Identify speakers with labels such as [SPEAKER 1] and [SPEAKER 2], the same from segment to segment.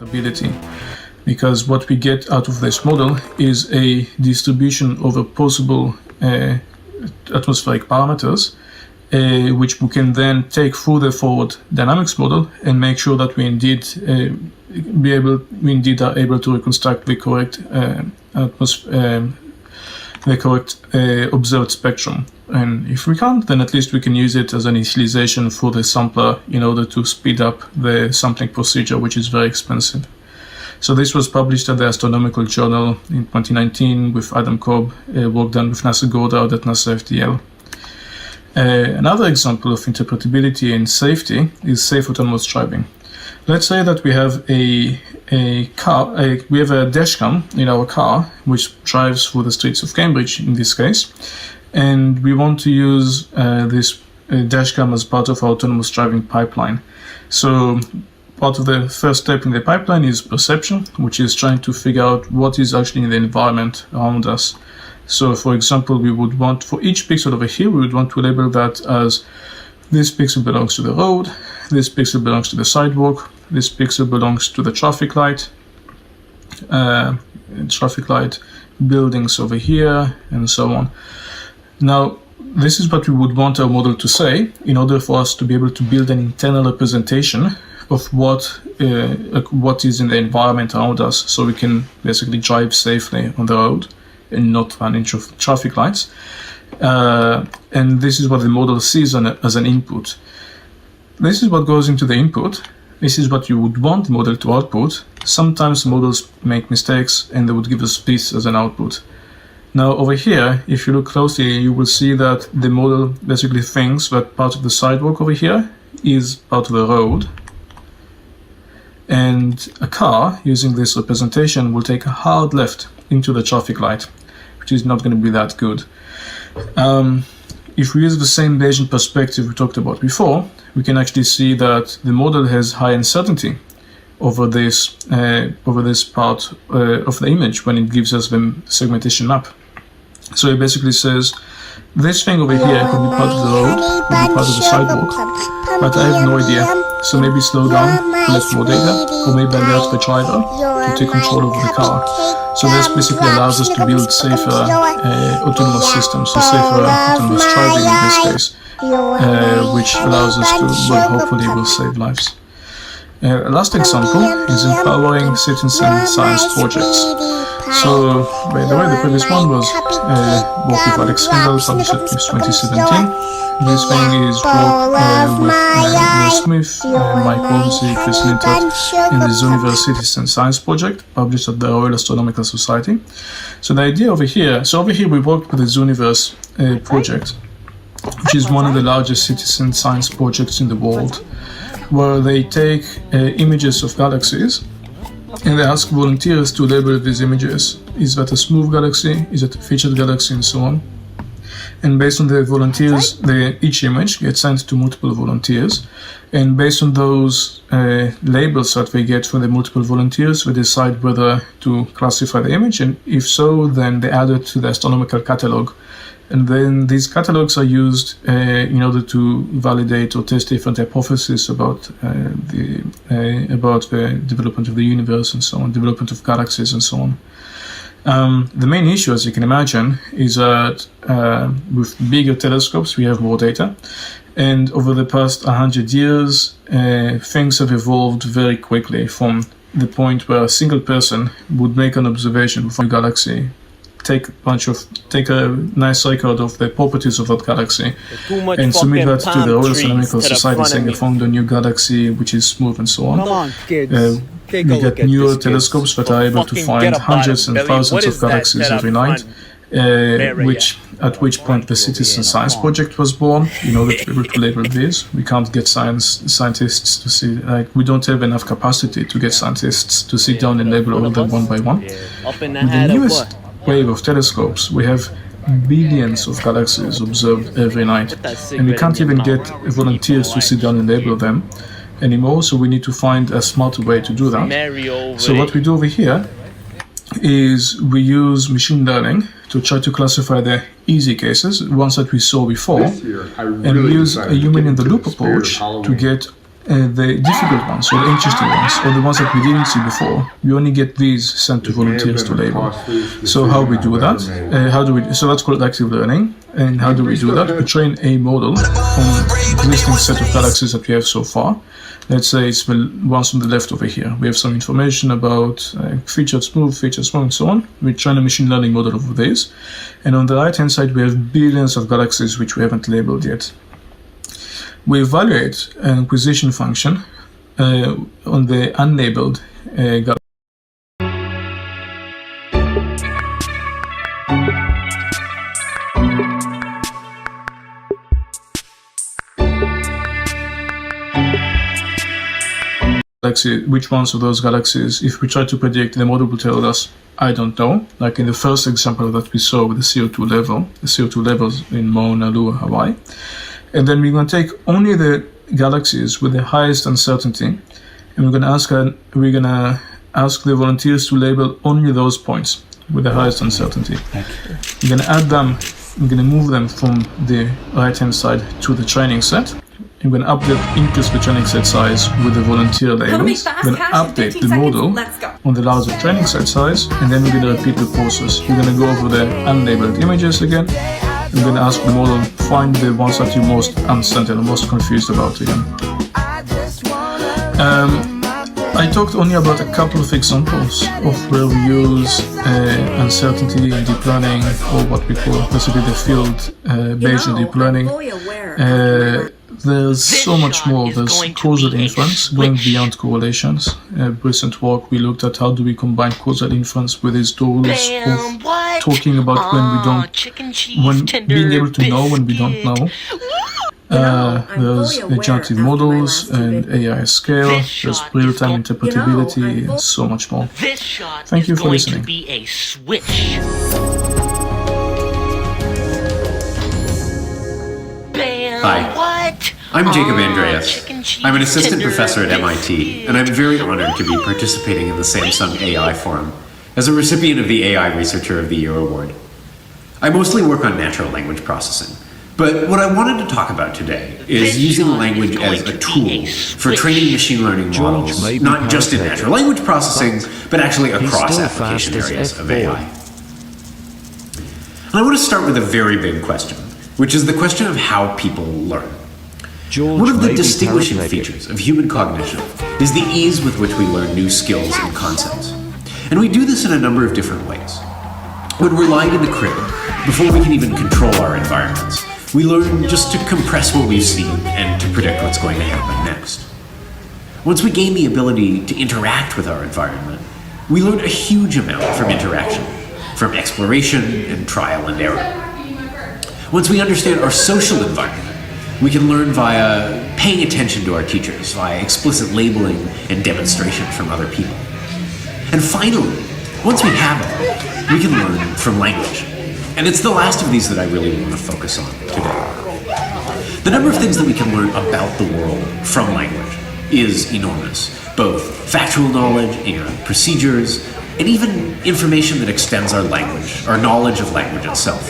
[SPEAKER 1] interpretability, because what we get out of this model is a distribution over possible atmospheric parameters, which we can then take through the forward dynamics model and make sure that we indeed are able to reconstruct the correct observed spectrum. And if we can't, then at least we can use it as an initialization for the sampler in order to speed up the sampling procedure, which is very expensive. So this was published at the Astronomical Journal in 2019 with Adam Cobb, work done with NASA Goddard at NASA FDL. Another example of interpretability and safety is safe autonomous driving. Let's say that we have a dash cam in our car which drives through the streets of Cambridge in this case, and we want to use this dash cam as part of our autonomous driving pipeline. So part of the first step in the pipeline is perception, which is trying to figure out what is actually in the environment around us. So for example, we would want, for each pixel over here, we would want to label that as this pixel belongs to the road, this pixel belongs to the sidewalk, this pixel belongs to the traffic light, buildings over here, and so on. Now, this is what we would want our model to say in order for us to be able to build an internal representation of what is in the environment around us, so we can basically drive safely on the road and not run into traffic lights. And this is what the model sees as an input. This is what goes into the input. This is what you would want the model to output. Sometimes models make mistakes and they would give us this as an output. Now over here, if you look closely, you will see that the model basically thinks that part of the sidewalk over here is part of the road. And a car using this representation will take a hard left into the traffic light, which is not going to be that good. If we use the same Bayesian perspective we talked about before, we can actually see that the model has high uncertainty over this part of the image when it gives us the segmentation map. So it basically says, this thing over here could be part of the road, could be part of the sidewalk, but I have no idea. So maybe slow down, collect more data, or maybe alert the driver to take control of the car. So this basically allows us to build safer autonomous systems, so safer autonomous driving in this case, which allows us to, well, hopefully will save lives. Last example is empowering citizen science projects. So, by the way, the previous one was work with Alex Kendall, published at TIFS 2017. This thing is work with Will Smith, Mike Walmsley, Chris Lintott in the Zooniverse Citizen Science Project, published at the Royal Astronomical Society. So the idea over here, we worked with the Zooniverse project, which is one of the largest citizen science projects in the world, where they take images of galaxies and they ask volunteers to label these images. Is that a smooth galaxy? Is it a featured galaxy? And so on. And based on the volunteers, each image gets sent to multiple volunteers. And based on those labels that they get from the multiple volunteers, we decide whether to classify the image. And if so, then they add it to the astronomical catalog. And then these catalogs are used in order to validate or test different hypotheses about the development of the universe and so on, development of galaxies and so on. The main issue, as you can imagine, is that with bigger telescopes we have more data, and over the past 100 years things have evolved very quickly from the point where a single person would make an observation of a galaxy, take a nice record of the properties of that galaxy and submit that to the Royal Astronomical Society saying I found a new galaxy which is smooth and so on. We get newer telescopes that are able to find hundreds and thousands of galaxies every night, at which point the Citizen Science Project was born in order to be able to label these. We can't get scientists to see, we don't have enough capacity to get scientists to sit down and label all of them one by one. With the newest wave of telescopes, we have billions of galaxies observed every night, and we can't even get volunteers to sit down and label them anymore, so we need to find a smarter way to do that. So what we do over here is we use machine learning to try to classify the easy cases, ones that we saw before, and we use a human-in-the-loop approach to get the difficult ones, or the interesting ones, or the ones that we didn't see before, we only get these sent to volunteers to label. So how we do that? So that's called active learning. And how do we do that? We train a model on the existing set of galaxies that we have so far. Let's say it's the ones on the left over here. We have some information about featured smooth, and so on. We train a machine learning model of this. And on the right-hand side, we have billions of galaxies which we haven't labeled yet. We evaluate an acquisition function on the unlabeled galaxy. Which ones of those galaxies, if we try to predict, the model will tell us, I don't know. Like in the first example that we saw with the CO2 levels in Mauna Loa, Hawaii. And then we're going to take only the galaxies with the highest uncertainty, and we're going to ask the volunteers to label only those points with the highest uncertainty. We're going to add them. We're going to move them from the right-hand side to the training set. I'm going to increase the training set size with the volunteer labels. We're going to update the model on the larger training set size, and then we're going to repeat the process. We're going to go over the unlabeled images again. We're going to ask the model, find the ones that you're most uncertain or most confused about again. I talked only about a couple of examples of where we use uncertainty in deep learning, or what we call basically the field-based deep learning. There's so much more. There's causal inference, going beyond correlations. Recent work, we looked at how do we combine causal inference with these tools of talking about being able to know when we don't know. There's generative models and AI scale. There's real-time interpretability and so much more. Thank you for listening.
[SPEAKER 2] Hi, I'm Jacob Andreas. I'm an assistant professor at MIT, and I'm very honored to be participating in the Samsung AI Forum as a recipient of the AI Researcher of the Year award. I mostly work on natural language processing, but what I wanted to talk about today is using language as a tool for training machine learning models, not just in natural language processing, but actually across application areas of AI. And I want to start with a very big question, which is the question of how people learn. One of the distinguishing features of human cognition is the ease with which we learn new skills and concepts. And we do this in a number of different ways. When we're lying in the crib, before we can even control our environments, we learn just to compress what we've seen and to predict what's going to happen next. Once we gain the ability to interact with our environment, we learn a huge amount from interaction, from exploration and trial and error. Once we understand our social environment, we can learn via paying attention to our teachers, via explicit labeling and demonstration from other people. And finally, once we have it, we can learn from language. And it's the last of these that I really want to focus on today. The number of things that we can learn about the world from language is enormous, both factual knowledge and procedures, and even information that extends our language, our knowledge of language itself.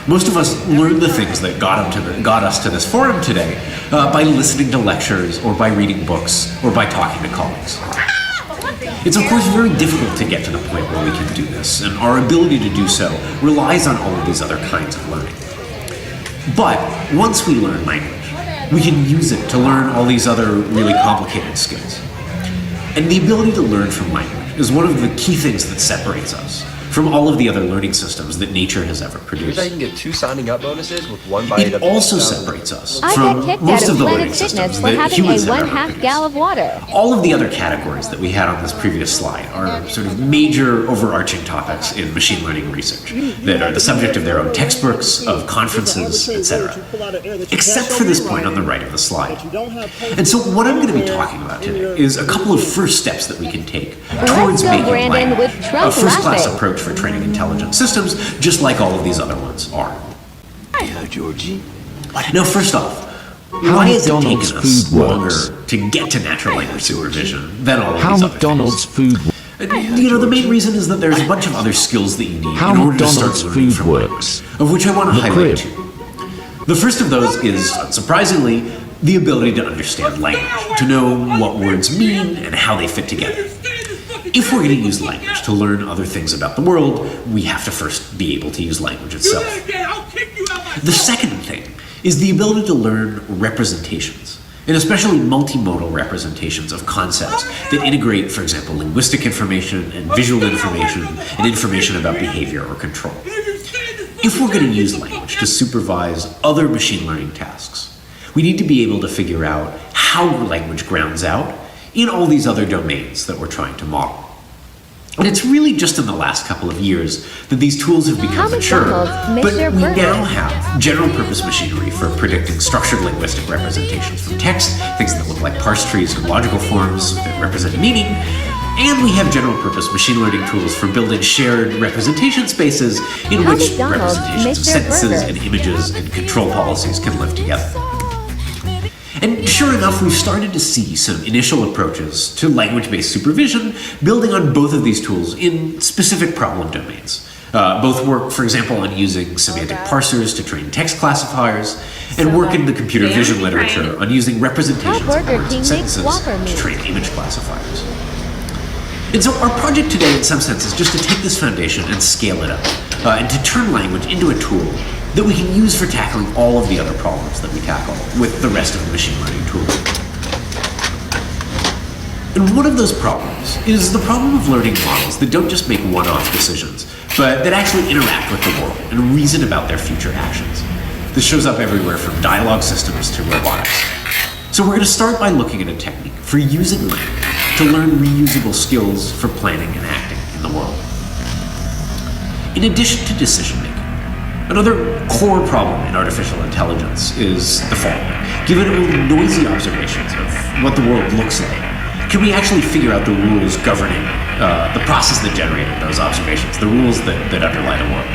[SPEAKER 2] Most of us learn the things that got us to this forum today by listening to lectures, or by reading books, or by talking to colleagues. It's of course very difficult to get to the point where we can do this, and our ability to do so relies on all of these other kinds of learning. But once we learn language, we can use it to learn all these other really complicated skills. And the ability to learn from language is one of the key things that separates us from all of the other learning systems that nature has ever produced.
[SPEAKER 3] I can get 2 signing up bonuses with 1 buy
[SPEAKER 2] It also separates us from most of the learning systems that humans have ever produced.
[SPEAKER 4] Gallon of water.
[SPEAKER 2] All of the other categories that we had on this previous slide are sort of major overarching topics in machine learning research that are the subject of their own textbooks, of conferences, etc. Except for this point on the right of the slide. And so what I'm going to be talking about today is a couple of first steps that we can take towards making language a first-class approach for training intelligent systems, just like all of these other ones are.
[SPEAKER 3] Hello, Georgie.
[SPEAKER 2] Now, first off, why has it taken us longer to get to natural language supervision than all of these other things? The main reason is that there's a bunch of other skills that you need in order to start learning from language, of which I want to highlight 2. The first of those is, unsurprisingly, the ability to understand language, to know what words mean and how they fit together. If we're going to use language to learn other things about the world, we have to first be able to use language itself. The second thing is the ability to learn representations, and especially multimodal representations of concepts that integrate, for example, linguistic information and visual information and information about behavior or control. If we're going to use language to supervise other machine learning tasks, we need to be able to figure out how language grounds out in all these other domains that we're trying to model. And it's really just in the last couple of years that these tools have become mature, but we now have general-purpose machinery for predicting structured linguistic representations from text, things that look like parse trees or logical forms that represent meaning, and we have general-purpose machine learning tools for building shared representation spaces in which representations of sentences and images and control policies can live together. And sure enough, we've started to see some initial approaches to language-based supervision building on both of these tools in specific problem domains. Both work, for example, on using semantic parsers to train text classifiers, and work in the computer vision literature on using representations of words and sentences to train image classifiers. And so our project today, in some sense, is just to take this foundation and scale it up, and to turn language into a tool that we can use for tackling all of the other problems that we tackle with the rest of the machine learning tools. And one of those problems is the problem of learning models that don't just make one-off decisions, but that actually interact with the world and reason about their future actions. This shows up everywhere from dialogue systems to robotics. So we're going to start by looking at a technique for using language to learn reusable skills for planning and acting in the world. In addition to decision-making, another core problem in artificial intelligence is the following. Given only noisy observations of what the world looks like, can we actually figure out the rules governing the process that generated those observations, the rules that underlie the world?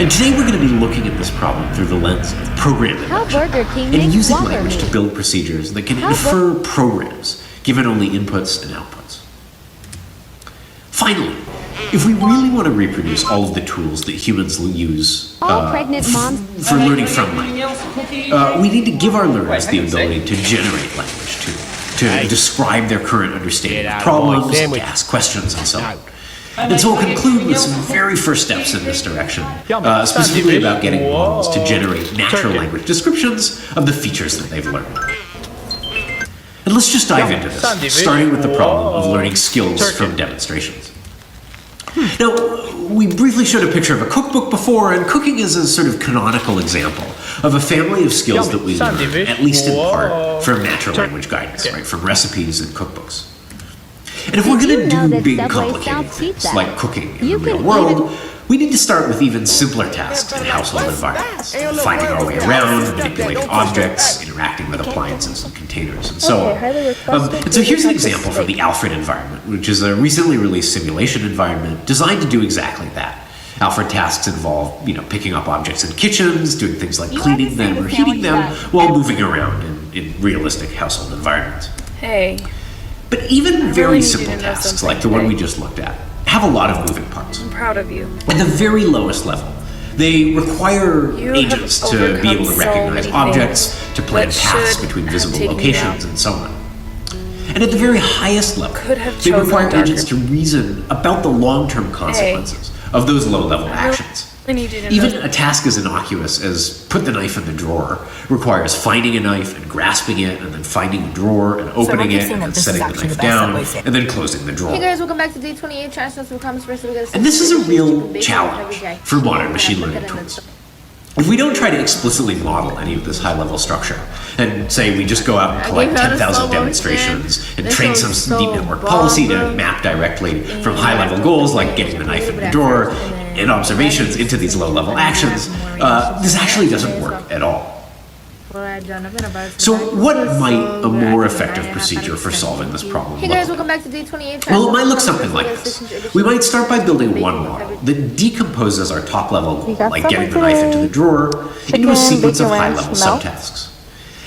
[SPEAKER 2] And today we're going to be looking at this problem through the lens of program induction and using language to build procedures that can infer programs given only inputs and outputs. Finally, if we really want to reproduce all of the tools that humans use for learning from language, we need to give our learners the ability to generate language too, to describe their current understanding of problems, to ask questions, and so on. And so we'll conclude with some very first steps in this direction, specifically about getting models to generate natural language descriptions of the features that they've learned. And let's just dive into this, starting with the problem of learning skills from demonstrations. Now, we briefly showed a picture of a cookbook before, and cooking is a sort of canonical example of a family of skills that we learn, at least in part, from natural language guidance, right, from recipes and cookbooks. And if we're going to do big, complicated things like cooking in the real world, we need to start with even simpler tasks in household environments, finding our way around, manipulating objects, interacting with appliances and containers, and so on. And so here's an example from the Alfred environment, which is a recently released simulation environment designed to do exactly that. Alfred tasks involve, picking up objects in kitchens, doing things like cleaning them or heating them while moving around in realistic household environments.
[SPEAKER 4] Hey.
[SPEAKER 2] But even very simple tasks, like the one we just looked at, have a lot of moving parts.
[SPEAKER 4] I'm proud of you.
[SPEAKER 2] At the very lowest level, they require agents to be able to recognize objects, to plan paths between visible locations, and so on. And at the very highest level, they require agents to reason about the long-term consequences of those low-level actions. Even a task as innocuous as put the knife in the drawer requires finding a knife and grasping it, and then finding a drawer and opening it, and then setting the knife down, and then closing the drawer.
[SPEAKER 5] Hey guys, welcome back to Day 28. Trying to some comments first.
[SPEAKER 2] And this is a real challenge for modern machine learning tools. If we don't try to explicitly model any of this high-level structure, and say we just go out and collect 10,000 demonstrations and train some deep network policy to map directly from high-level goals like getting the knife in the drawer and observations into these low-level actions, this actually doesn't work at all. So what might a more effective procedure for solving this problem
[SPEAKER 5] Hey
[SPEAKER 2] look
[SPEAKER 5] guys,
[SPEAKER 2] like?
[SPEAKER 5] welcome back to Day 28.
[SPEAKER 2] Well, it might look something like this. We might start by building one model that decomposes our top-level goal, like getting the knife into the drawer, into a sequence of high-level subtasks.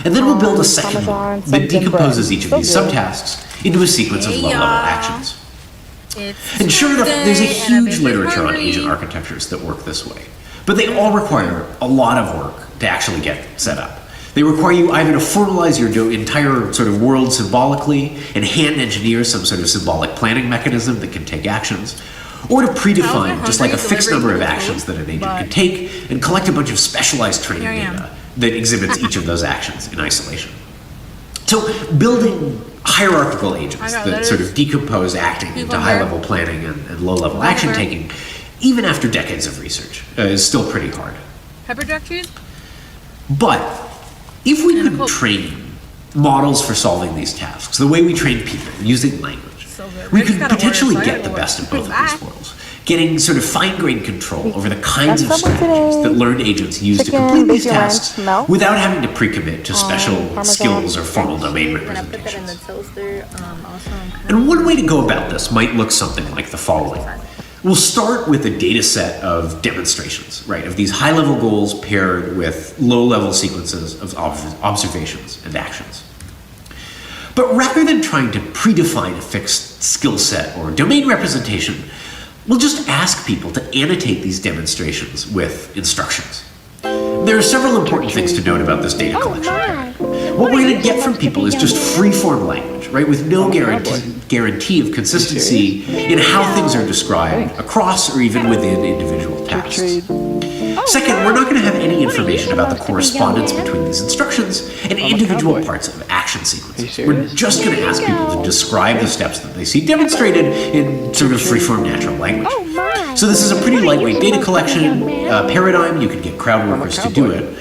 [SPEAKER 2] And then we'll build a second model that decomposes each of these subtasks into a sequence of low-level actions. And sure enough, there's a huge literature on agent architectures that work this way. But they all require a lot of work to actually get set up. They require you either to formalize your entire sort of world symbolically and hand engineer some sort of symbolic planning mechanism that can take actions, or to predefine just like a fixed number of actions that an agent can take and collect a bunch of specialized training data that exhibits each of those actions in isolation. So building hierarchical agents that sort of decompose acting into high-level planning and low-level action taking, even after decades of research, is still pretty hard.
[SPEAKER 4] Pepper jack cheese?
[SPEAKER 2] But if we could train models for solving these tasks the way we train people using language, we could potentially get the best of both of these worlds, getting sort of fine-grained control over the kinds of strategies that learned agents use to complete these tasks without having to pre-commit to special skills or formal domain representations. And one way to go about this might look something like the following. We'll start with a data set of demonstrations, right, of these high-level goals paired with low-level sequences of observations and actions. But rather than trying to predefine a fixed skill set or domain representation, we'll just ask people to annotate these demonstrations with instructions. There are several important things to note about this data collection. What we're going to get from people is just free-form language, right, with no guarantee of consistency in how things are described across or even within individual tasks. Second, we're not going to have any information about the correspondence between these instructions and individual parts of action sequences. We're just going to ask people to describe the steps that they see demonstrated in sort of free-form natural language. So this is a pretty lightweight data collection paradigm. You can get crowd workers to do it.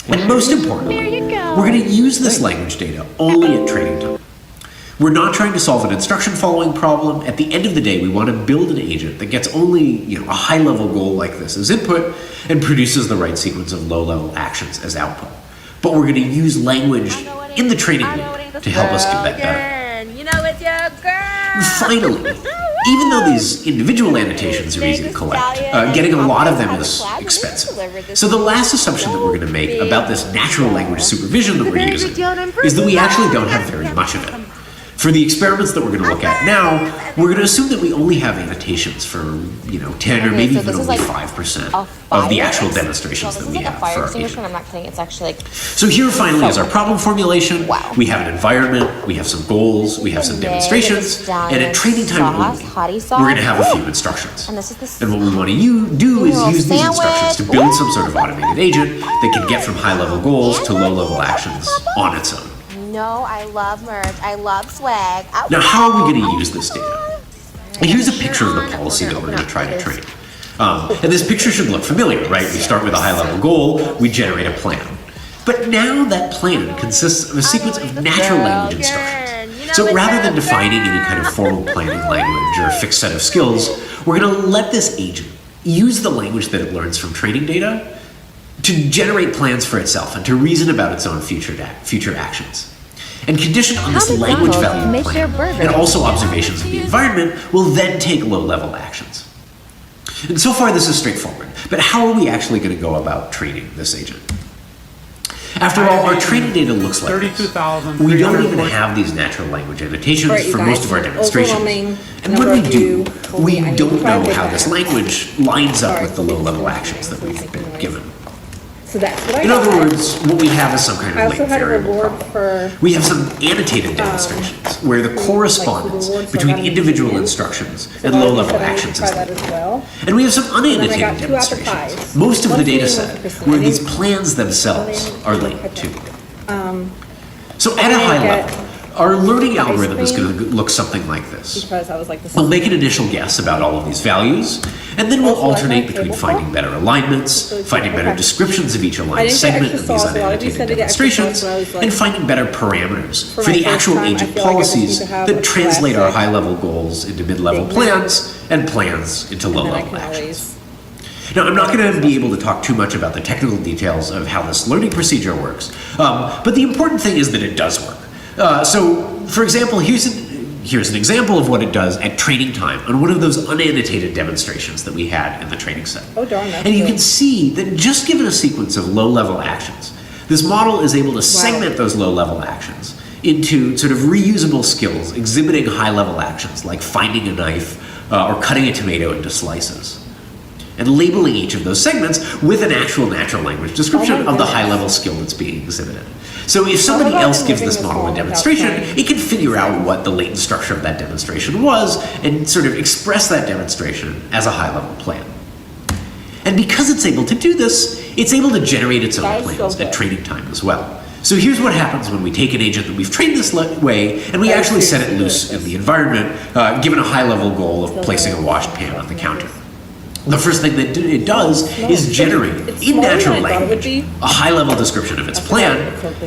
[SPEAKER 2] And most importantly, we're going to use this language data only at training time. We're not trying to solve an instruction following problem. At the end of the day, we want to build an agent that gets only a high-level goal like this as input and produces the right sequence of low-level actions as output. But we're going to use language in the training loop to help us do that better.
[SPEAKER 5] You know it's your girl.
[SPEAKER 2] Finally, even though these individual annotations are easy to collect, getting a lot of them is expensive. So the last assumption that we're going to make about this natural language supervision that we're using is that we actually don't have very much of it. For the experiments that we're going to look at now, we're going to assume that we only have annotations for, 10 or maybe even only 5% of the actual demonstrations that we have for our agent.
[SPEAKER 6] I'm not kidding. It's actually like...
[SPEAKER 2] So here finally is our problem formulation.
[SPEAKER 6] Wow.
[SPEAKER 2] We have an environment, we have some goals, we have some demonstrations, and at training time only, we're going to have a few instructions. And what we want to do is use these instructions to build some sort of automated agent that can get from high-level goals to low-level actions on its own.
[SPEAKER 6] No, I love merch. I love swag.
[SPEAKER 2] Now, how are we going to use this data? And here's a picture of the policy that we're going to try to train. And this picture should look familiar, right? We start with a high-level goal, we generate a plan. But now that plan consists of a sequence of natural language instructions. So rather than defining any kind of formal planning language or a fixed set of skills, we're going to let this agent use the language that it learns from training data to generate plans for itself and to reason about its own future actions. And conditioned on this language value plan and also observations of the environment will then take low-level actions. And so far this is straightforward, but how are we actually going to go about training this agent? After all, our training data looks like this. We don't even have these natural language annotations for most of our demonstrations. And when we do, we don't know how this language lines up with the low-level actions that we've been given.
[SPEAKER 7] So that's what I
[SPEAKER 2] In other words, what we have is some kind
[SPEAKER 7] I
[SPEAKER 2] of
[SPEAKER 7] also
[SPEAKER 2] late
[SPEAKER 7] had a
[SPEAKER 2] variable
[SPEAKER 7] reward
[SPEAKER 2] problem.
[SPEAKER 7] for
[SPEAKER 2] We have some annotated demonstrations where the correspondence
[SPEAKER 7] rewards for
[SPEAKER 2] between
[SPEAKER 7] having
[SPEAKER 2] individual
[SPEAKER 7] opinions.
[SPEAKER 2] instructions
[SPEAKER 7] So
[SPEAKER 2] and
[SPEAKER 7] I
[SPEAKER 2] low-level
[SPEAKER 7] said I would
[SPEAKER 2] actions
[SPEAKER 7] try
[SPEAKER 2] is
[SPEAKER 7] that
[SPEAKER 2] linked.
[SPEAKER 7] as well.
[SPEAKER 2] And we have some
[SPEAKER 7] then I got
[SPEAKER 2] unannotated
[SPEAKER 7] 2 apple
[SPEAKER 2] demonstrations.
[SPEAKER 7] pies.
[SPEAKER 2] Most of the
[SPEAKER 7] One
[SPEAKER 2] data
[SPEAKER 7] for
[SPEAKER 2] set
[SPEAKER 7] me, one for
[SPEAKER 2] where
[SPEAKER 7] Christine.
[SPEAKER 2] these plans themselves are linked too. So at a
[SPEAKER 7] then I
[SPEAKER 2] high
[SPEAKER 7] get
[SPEAKER 2] level, our learning algorithm is
[SPEAKER 7] cream.
[SPEAKER 2] going to look something like this.
[SPEAKER 7] Because I was like, this
[SPEAKER 2] We'll
[SPEAKER 7] is
[SPEAKER 2] make an initial guess about all of these values, and then we'll
[SPEAKER 7] Also, I
[SPEAKER 2] alternate
[SPEAKER 7] like
[SPEAKER 2] between
[SPEAKER 7] tablecloth.
[SPEAKER 2] finding better alignments, finding better descriptions of each
[SPEAKER 7] I
[SPEAKER 2] aligned
[SPEAKER 7] didn't get
[SPEAKER 2] segment
[SPEAKER 7] extra
[SPEAKER 2] of these
[SPEAKER 7] sauce. A lot of you
[SPEAKER 2] unannotated
[SPEAKER 7] said to get extra
[SPEAKER 2] demonstrations,
[SPEAKER 7] sauce, but I was like,
[SPEAKER 2] and finding better parameters
[SPEAKER 7] for
[SPEAKER 2] for
[SPEAKER 7] my
[SPEAKER 2] the
[SPEAKER 7] first
[SPEAKER 2] actual
[SPEAKER 7] time, I
[SPEAKER 2] agent
[SPEAKER 7] feel like I just need
[SPEAKER 2] policies
[SPEAKER 7] to have
[SPEAKER 2] that
[SPEAKER 7] a
[SPEAKER 2] translate our
[SPEAKER 7] classic
[SPEAKER 2] high-level goals into mid-level
[SPEAKER 7] Big
[SPEAKER 2] plans and plans into
[SPEAKER 7] and then I
[SPEAKER 2] low-level
[SPEAKER 7] can
[SPEAKER 2] actions.
[SPEAKER 7] always.
[SPEAKER 2] Now, I'm not going to be able to talk too much about the technical details of how this learning procedure works, but the important thing is that it does work. So, for example, here's an example of what it does at training time on one of those unannotated demonstrations that we had in the training set.
[SPEAKER 7] Oh, darn, that's
[SPEAKER 2] And you
[SPEAKER 7] good.
[SPEAKER 2] can see that just given a sequence of low-level actions, this model is able to segment those low-level actions into sort of reusable skills exhibiting high-level actions like finding a knife or cutting a tomato into slices. and labeling each of those segments with an actual natural language description of the high-level skill that's being exhibited. So if somebody else gives this model a demonstration, it can figure out what the latent structure of that demonstration was and sort of express that demonstration as a high-level plan. And because it's able to do this, it's able to generate its own plans at training time as well. So here's what happens when we take an agent that we've trained this way and we actually set it loose in the environment, given a high-level goal of placing a washed pan on the counter. The first thing that it does is generate, in natural language, a high-level description of its plan,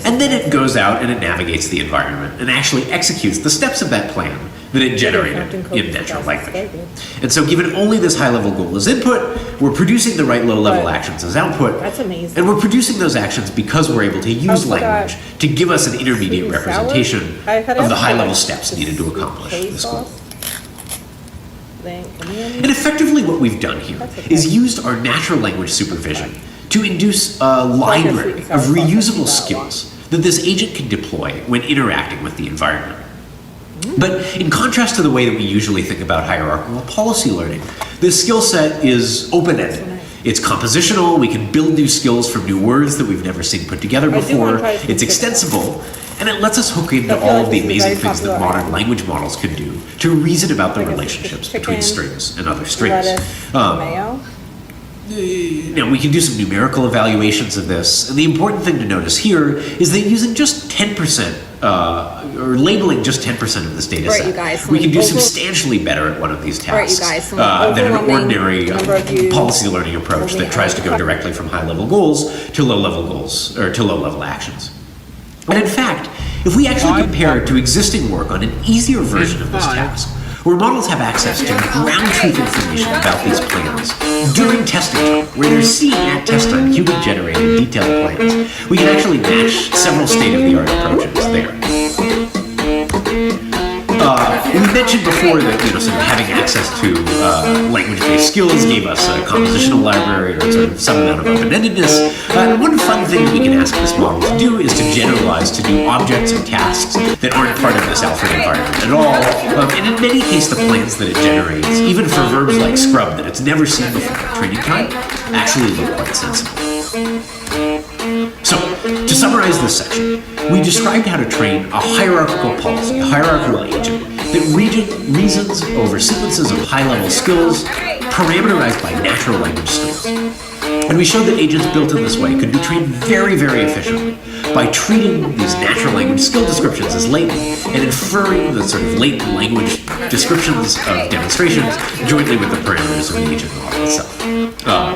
[SPEAKER 2] and then it goes out and it navigates the environment and actually executes the steps of that plan that it generated in natural language. And so given only this high-level goal as input, we're producing the right low-level actions as output.
[SPEAKER 7] That's amazing.
[SPEAKER 2] And we're producing those actions because we're able to use language to give us an intermediate representation of the high-level steps needed to accomplish this goal. And effectively what we've done here is used our natural language supervision to induce a library of reusable skills that this agent can deploy when interacting with the environment. But in contrast to the way that we usually think about hierarchical policy learning, this skill set is open-ended. It's compositional, we can build new skills from new words that we've never seen put together before, it's extensible, and it lets us hook into all of the amazing things that modern language models can do to reason about the relationships between strings and other strings. Now, we can do some numerical evaluations of this, and the important thing to notice here is that using just 10%, or labeling just 10% of this data set, we can do substantially better at one of these tasks than an ordinary policy learning approach that tries to go directly from high-level goals to low-level goals, or to low-level actions. And in fact, if we actually compare it to existing work on an easier version of this task, where models have access to ground truth information about these plans during testing time, where they're seeing at test time human-generated detailed plans, we can actually match several state-of-the-art approaches there. We mentioned before that sort of having access to language-based skills gave us a compositional library or sort of some amount of open-endedness. One fun thing that we can ask this model to do is to generalize to do objects and tasks that aren't part of this Alfred environment at all. And in many cases, the plans that it generates, even for verbs like scrub that it's never seen before at training time, actually look quite sensible. So, to summarize this section, we described how to train a hierarchical policy, a hierarchical agent, that reasons over sequences of high-level skills parameterized by natural language strings. And we showed that agents built in this way could be trained very, very efficiently by treating these natural language skill descriptions as latent and inferring the sort of latent language descriptions of demonstrations jointly with the parameters of the agent model itself.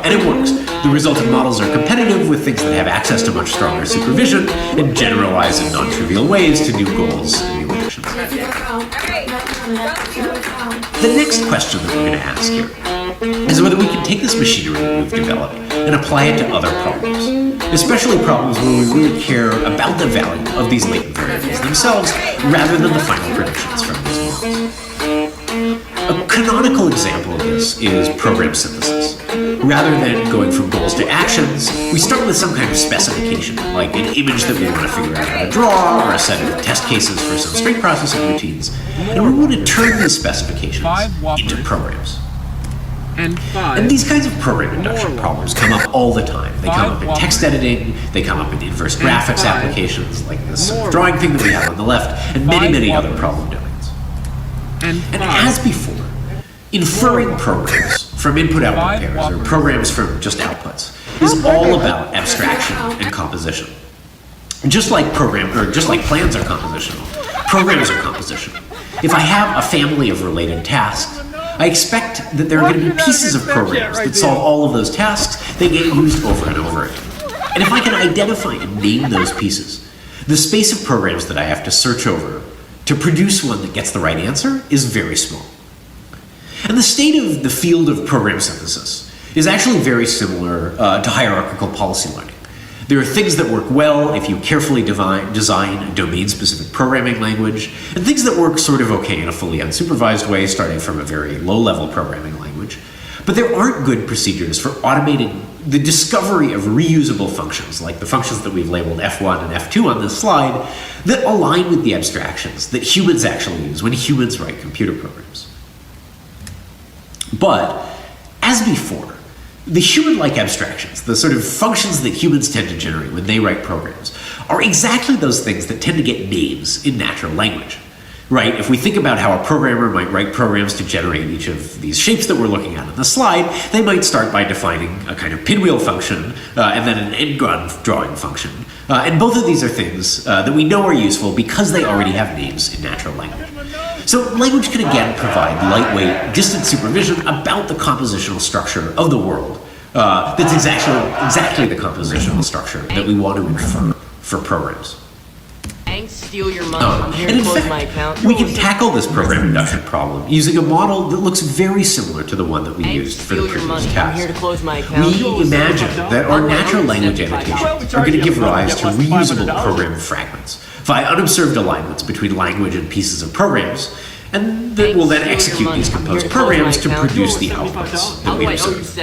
[SPEAKER 2] And it works. The resulting models are competitive with things that have access to much stronger supervision and generalize in non-trivial ways to new goals and new actions. The next question that we're going to ask here is whether we can take this machinery that we've developed and apply it to other problems, especially problems where we really care about the value of these latent variables themselves rather than the final predictions from these models. A canonical example of this is program synthesis. Rather than going from goals to actions, we start with some kind of specification, like an image that we want to figure out how to draw, or a set of test cases for some string processing routines, and we want to turn these specifications into programs. And these kinds of program induction problems come up all the time. They come up in text editing, they come up in inverse graphics applications, like this drawing thing that we have on the left, and many, many other problem domains. And as before, inferring programs from input-output pairs, or programs from just outputs, is all about abstraction and composition. Just like plans are compositional, programs are compositional. If I have a family of related tasks, I expect that there are going to be pieces of programs that solve all of those tasks that get used over and over again. And if I can identify and name those pieces, the space of programs that I have to search over to produce one that gets the right answer is very small. And the state of the field of program synthesis is actually very similar to hierarchical policy learning. There are things that work well if you carefully design a domain-specific programming language, and things that work sort of okay in a fully unsupervised way, starting from a very low-level programming language. But there aren't good procedures for automating the discovery of reusable functions, like the functions that we've labeled F1 and F2 on this slide, that align with the abstractions that humans actually use when humans write computer programs. But, as before, The human-like abstractions, the sort of functions that humans tend to generate when they write programs, are exactly those things that tend to get names in natural language. Right? If we think about how a programmer might write programs to generate each of these shapes that we're looking at on the slide, they might start by defining a kind of pinwheel function and then an end-run drawing function. And both of these are things that we know are useful because they already have names in natural language. So language can again provide lightweight, distant supervision about the compositional structure of the world. That's exactly the compositional structure that we want to infer for programs.
[SPEAKER 4] Steal your money. I'm here to close my account.
[SPEAKER 2] We can tackle this program induction problem using a model that looks very similar to the one that we used for the previous task.
[SPEAKER 4] I'm here to close my account.
[SPEAKER 2] We imagine that our natural language annotations are going to give rise to reusable program fragments via unobserved alignments between language and pieces of programs, and that will then execute these composed programs to produce the outputs that we observe.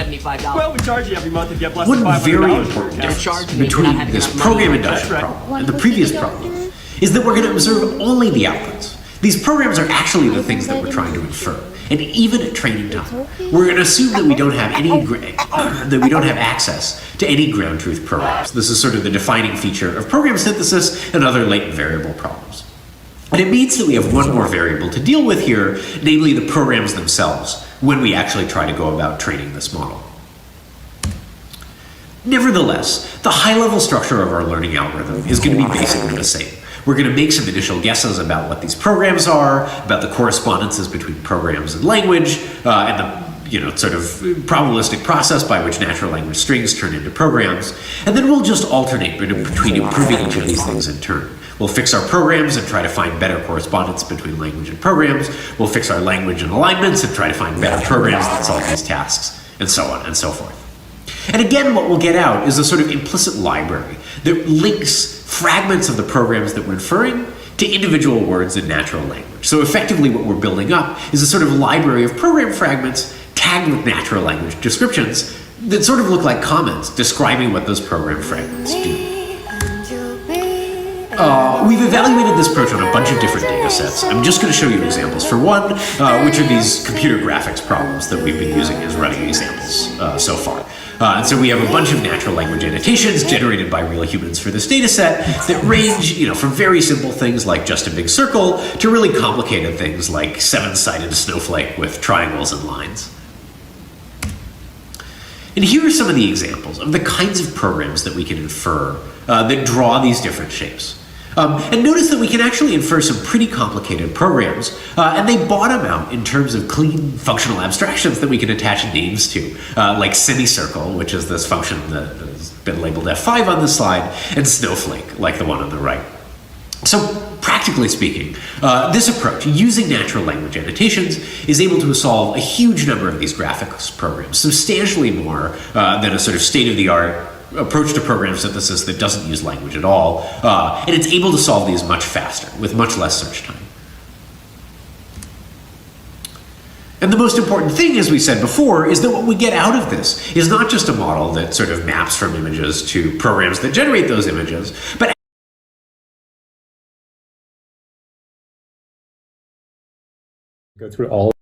[SPEAKER 4] Well, we charge you every month if you have less
[SPEAKER 2] One very important difference between this program induction problem and the previous problem is that we're going to observe only the outputs. These programs are actually the things that we're trying to infer. And even at training time, we're going to assume that we don't have access to any ground truth programs. This is sort of the defining feature of program synthesis and other latent variable problems. And it means that we have one more variable to deal with here, namely the programs themselves, when we actually try to go about training this model. Nevertheless, the high-level structure of our learning algorithm is going to be basically the same. We're going to make some initial guesses about what these programs are, about the correspondences between programs and language, and the sort of probabilistic process by which natural language strings turn into programs, and then we'll just alternate between improving each of these things in turn. We'll fix our programs and try to find better correspondence between language and programs. We'll fix our language and alignments and try to find better programs that solve these tasks, and so on and so forth. And again, what we'll get out is a sort of implicit library that links fragments of the programs that we're inferring to individual words in natural language. So effectively what we're building up is a sort of library of program fragments tagged with natural language descriptions that sort of look like comments describing what those program fragments do. We've evaluated this approach on a bunch of different data sets. I'm just going to show you examples. For one, which are these computer graphics problems that we've been using as running examples so far. And so we have a bunch of natural language annotations generated by real humans for this data set that range, from very simple things like just a big circle to really complicated things like seven-sided snowflake with triangles and lines. And here are some of the examples of the kinds of programs that we can infer that draw these different shapes. And notice that we can actually infer some pretty complicated programs, and they bottom out in terms of clean functional abstractions that we can attach names to, like semicircle, which is this function that has been labeled F5 on the slide, and snowflake, like the one on the right. So practically speaking, this approach, using natural language annotations, is able to solve a huge number of these graphics programs, substantially more than a sort of state-of-the-art approach to program synthesis that doesn't use language at all, and it's able to solve these much faster, with much less search time. And the most important thing, as we said before, is that what we get out of this is not just a model that sort of maps from images to programs that generate those images, but
[SPEAKER 8] go through all